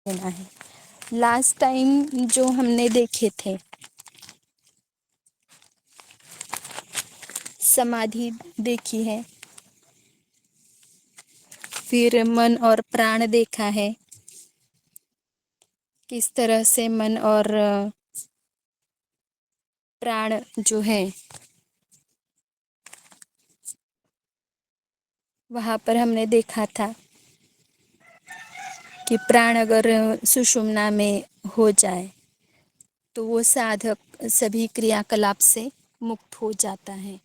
लेना है। Last time जो हमने देखे थे, समाधि देखी है, फिर मन और प्राण देखा है, किस तरह से मन और प्राण जो है वहाँ पर हमने देखा था कि प्राण अगर सुषुम्ना में हो जाए तो वो साधक सभी क्रियाकलाप से मुक्त हो जाता है।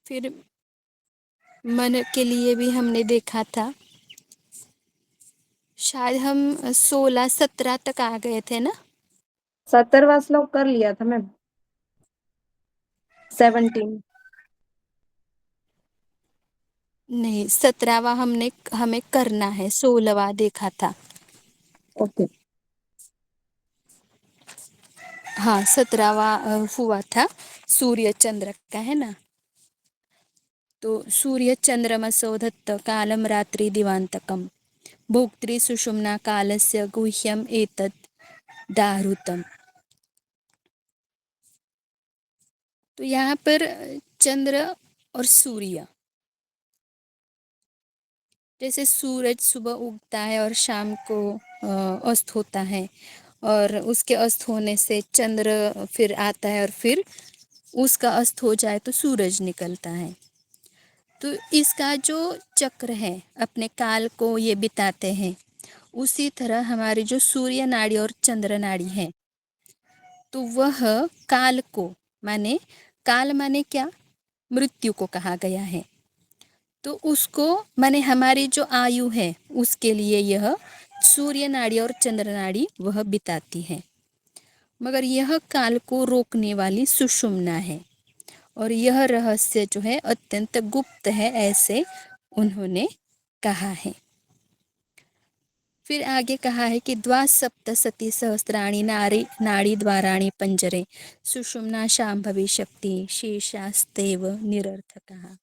फिर मन के लिए भी हमने देखा था, शायद हम 16-17 तक आ गए थे ना। 17वां श्लोक कर लिया था मैम। 17। नहीं, 17वां हमें करना है, 16वां देखा था। ओके। हाँ, 17वां हुआ था सूर्य चंद्र का, है ना। तो सूर्य चंद्रमसो धत्त कालम रात्रि दिवांतकम भोक्तृ सुषुम्ना कालस्य गुह्यम एतत् दारुतम। तो यहाँ पर चंद्र और सूर्य, जैसे सूरज सुबह उगता है और शाम को अस्त होता है, और उसके अस्त होने से चंद्र फिर आता है, और फिर उसका अस्त हो जाए तो सूरज निकलता है। तो इसका जो चक्र है, अपने काल को ये बिताते हैं। उसी तरह हमारी जो सूर्य नाड़ी और चंद्र नाड़ी है, तो वह काल को माने, काल माने क्या, मृत्यु को कहा गया है। तो उसको माने हमारी जो आयु है उसके लिए यह सूर्य नाड़ी और चंद्र नाड़ी वह बिताती है। मगर यह काल को रोकने वाली सुषुम्ना है, और यह रहस्य जो है अत्यंत गुप्त है, ऐसे उन्होंने कहा है। फिर आगे कहा है कि द्वासप्तशती सहस्राणि नाड़ी द्वाराणि पंजरे सुषुम्ना शांभवी शक्ति शेषास्तेव निरर्थकः।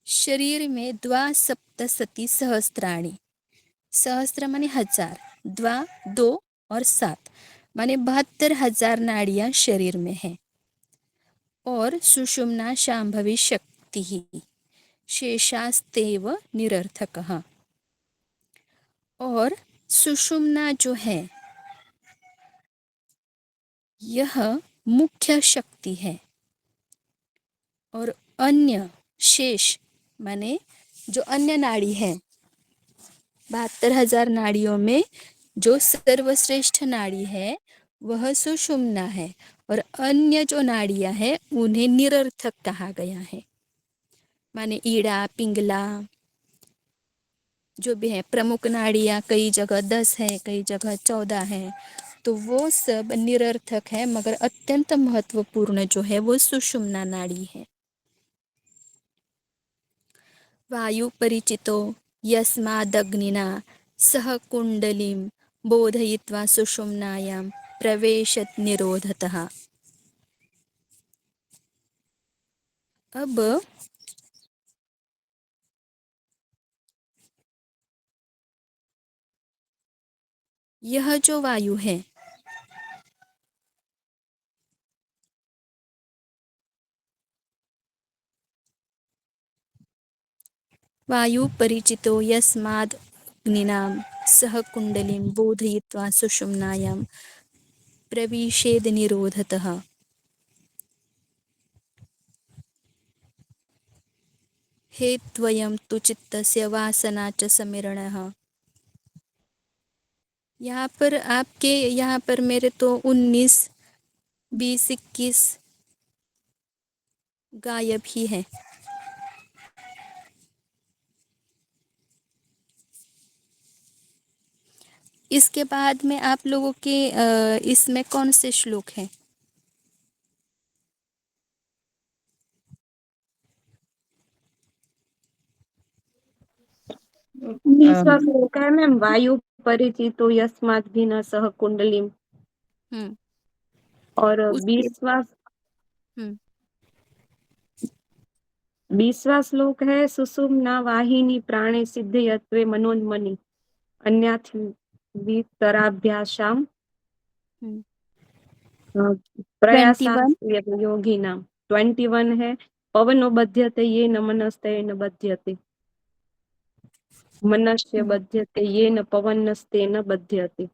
शरीर में द्वासप्तशती सहस्त्राणि, सहस्त्र माने हजार, द्वा 2 और 7 माने 72,000 नाड़ियां शरीर में है। और सुषुम्ना शांभवी शक्ति ही शेषास्तेव निरर्थकः। और सुषुम्ना जो है यह मुख्य शक्ति है, और अन्य शेष माने जो अन्य नाड़ी है, 72,000 नाड़ियों में जो सर्वश्रेष्ठ नाड़ी है वह सुषुम्ना है, और अन्य जो नाड़ियां हैं उन्हें निरर्थक कहा गया है। माने ईड़ा पिंगला जो भी है, प्रमुख नाड़ियां कई जगह 10 है, कई जगह 14 है, तो वो सब निरर्थक है, मगर अत्यंत महत्वपूर्ण जो है वो सुषुम्ना नाड़ी है। वायु परिचितो यस्मादग्निना सह कुंडलीं बोधयित्वा सुषुम्नायां प्रवेशत निरोधतः। अब यह जो वायु है, वायु परिचितो यस्माद् अग्निना सह कुंडलीं बोधयित्वा सुषुम्नायां प्रविशेद निरोधतः। हे त्वयं तु चित्तस्य वासना च समीरणः। यहाँ पर आपके यहाँ पर मेरे तो 19, 20, 21 गायब ही है। इसके बाद में आप लोगों के इसमें कौन से श्लोक हैं? विश्वास होता है मैम, वायु परिचितो यस्माद् सह कुंडलीम। हम्म और उसके 20वां श्लोक है सुषुम्ना वाहिनी प्राणे सिद्धयत्वे मनोन्मनि। अन्याथितराभ्यासां हम्म, प्रयासां 21। योगिनां। 21 है, पवनो बध्यते येन मनस्तेन बध्यते, मनस्य बध्यते येन पवनस्तेन बध्यते।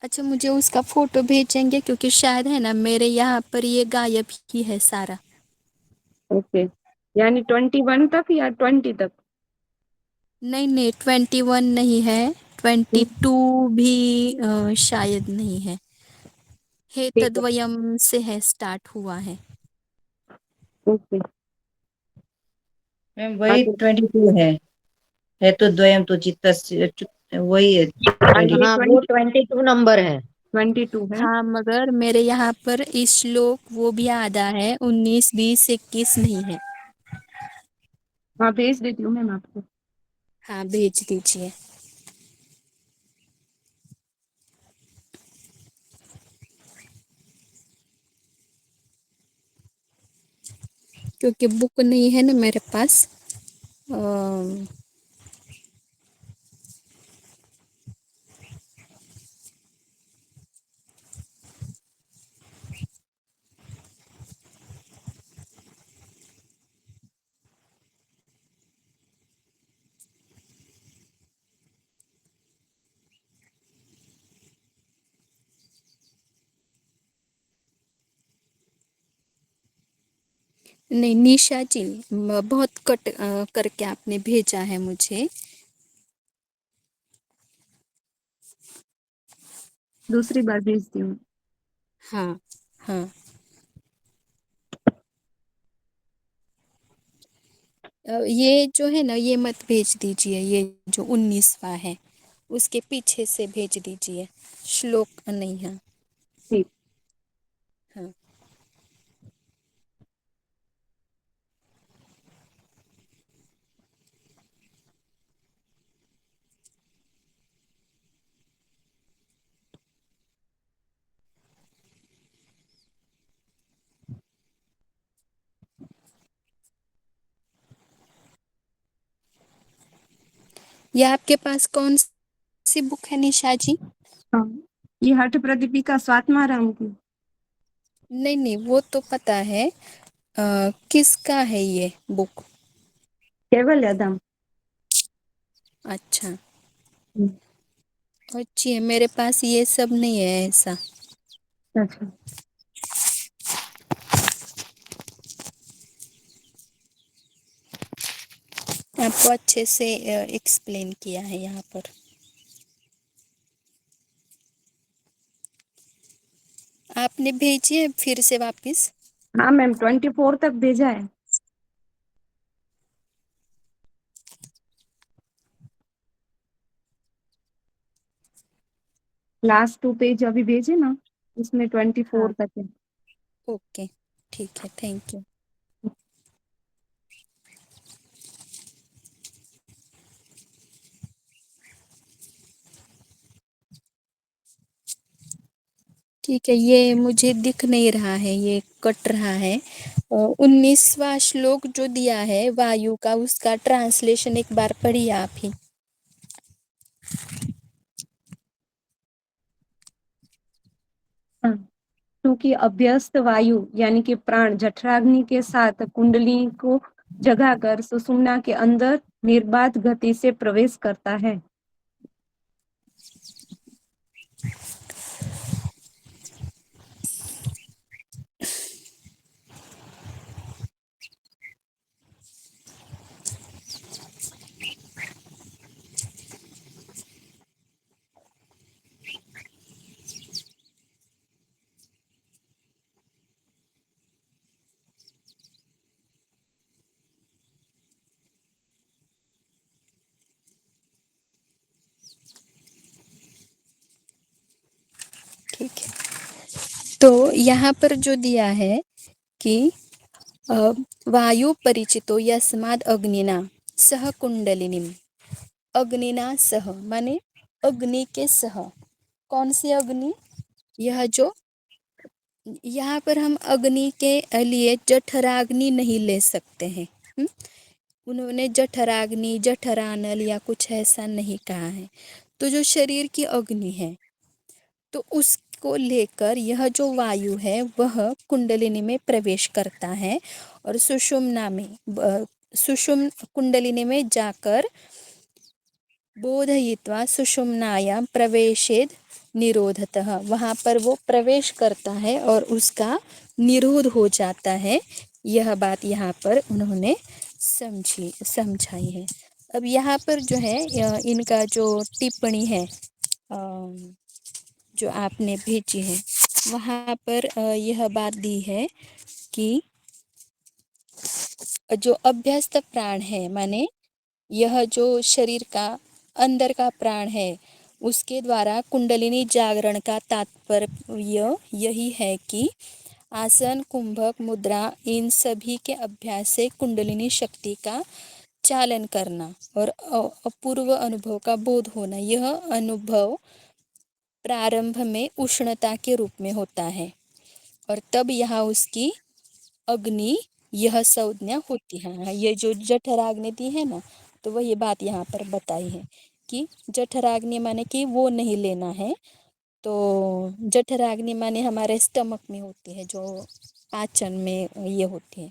अच्छा, मुझे उसका फोटो भेजेंगे क्योंकि शायद है ना मेरे यहाँ पर ये गायब ही है सारा। ओके, यानी 21 तक या 20 तक? नहीं नहीं, 21 नहीं है, 22 भी शायद नहीं है। हे ठीक है। तद्वयम से है, स्टार्ट हुआ है। ओके। मैम वही आगे 22 है तो द्वयम तो वही है आगे 22। हाँ, वो 20 22 नंबर है। 22 है। हाँ, मगर मेरे यहाँ पर इस श्लोक वो भी आधा है, 19, 20, 21 नहीं है। हाँ, भेज देती हूँ मैम आपको। हाँ, भेज दीजिए। क्योंकि बुक नहीं है ना मेरे पास। अम, नहीं निशा जी, बहुत कट करके आपने भेजा है मुझे। दूसरी बार भेजती हूँ। हाँ हाँ। ये जो है ना, ये मत भेज दीजिए, ये जो 19वां है उसके पीछे से भेज दीजिए, श्लोक नहीं है। ठीक। हाँ। ये आपके पास कौन सी बुक है निशा जी? हाँ, ये हठ प्रदीपिका स्वात्माराम की। नहीं नहीं, वो तो पता है। किसका है ये बुक? केवल यदम। अच्छा, अच्छी है। मेरे पास ये सब नहीं है ऐसा। अच्छा। आपको अच्छे से एक्सप्लेन किया है यहाँ पर। आपने भेजी है फिर से वापस? हाँ मैम, 24 तक भेजा है। लास्ट 2 पेज अभी भेजे ना, उसमें 24 हाँ, तक है। ओके, ठीक है, थैंक यू। ठीक है, ये मुझे दिख नहीं रहा है, ये कट रहा है। 19वां श्लोक जो दिया है वायु का, उसका ट्रांसलेशन एक बार पढ़िए आप ही। हाँ, क्योंकि अभ्यस्त वायु यानी कि प्राण जठराग्नि के साथ कुंडली को जगाकर सुषुम्ना के अंदर निर्बाध गति से प्रवेश करता है। ठीक है, तो यहाँ पर जो दिया है कि अ, वायु परिचितो यस्माद अग्निना सह कुंडलिनी। अग्निना सह माने अग्नि के सह। कौन सी अग्नि? यह जो, यहाँ पर हम अग्नि के लिए जठराग्नि नहीं ले सकते हैं। उन्होंने जठराग्नि, जठरानल या कुछ ऐसा नहीं कहा है। तो जो शरीर की अग्नि है, तो उसको लेकर यह जो वायु है वह कुंडलिनी में प्रवेश करता है और सुषुम्ना में सुषुम्न कुंडलिनी में जाकर बोधयित्वा सुषुम्नायां प्रवेशेद निरोधतः, वहाँ पर वो प्रवेश करता है और उसका निरोध हो जाता है। यह बात यहाँ पर उन्होंने समझाई है। अब यहाँ पर जो है इनका जो टिप्पणी है जो आपने भेजी है, वहाँ पर यह बात दी है कि जो अभ्यस्त प्राण है, माने यह जो शरीर का अंदर का प्राण है, उसके द्वारा कुंडलिनी जागरण का तात्पर्य यही है कि आसन, कुंभक, मुद्रा, इन सभी के अभ्यास से कुंडलिनी शक्ति का चालन करना और अपूर्व अनुभव का बोध होना। यह अनुभव प्रारंभ में उष्णता के रूप में होता है और तब यहाँ उसकी अग्नि यह संज्ञा होती है। ये जो जठराग्नि दी है ना, तो वही बात यहाँ पर बताई है कि जठराग्नि माने कि वो नहीं लेना है। तो जठराग्नि माने हमारे स्टमक में होती है, जो पाचन में ये होती है।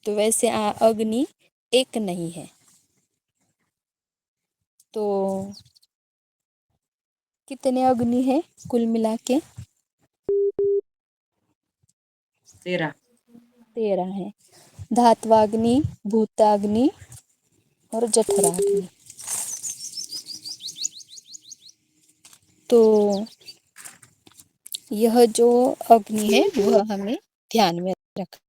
तो वैसे अग्नि एक नहीं है। तो कितने अग्नि है कुल मिला के? 13 है। धात्वाग्नि, भूताग्नि और जठराग्नि। तो यह जो अग्नि है वह हमें ध्यान में रखना।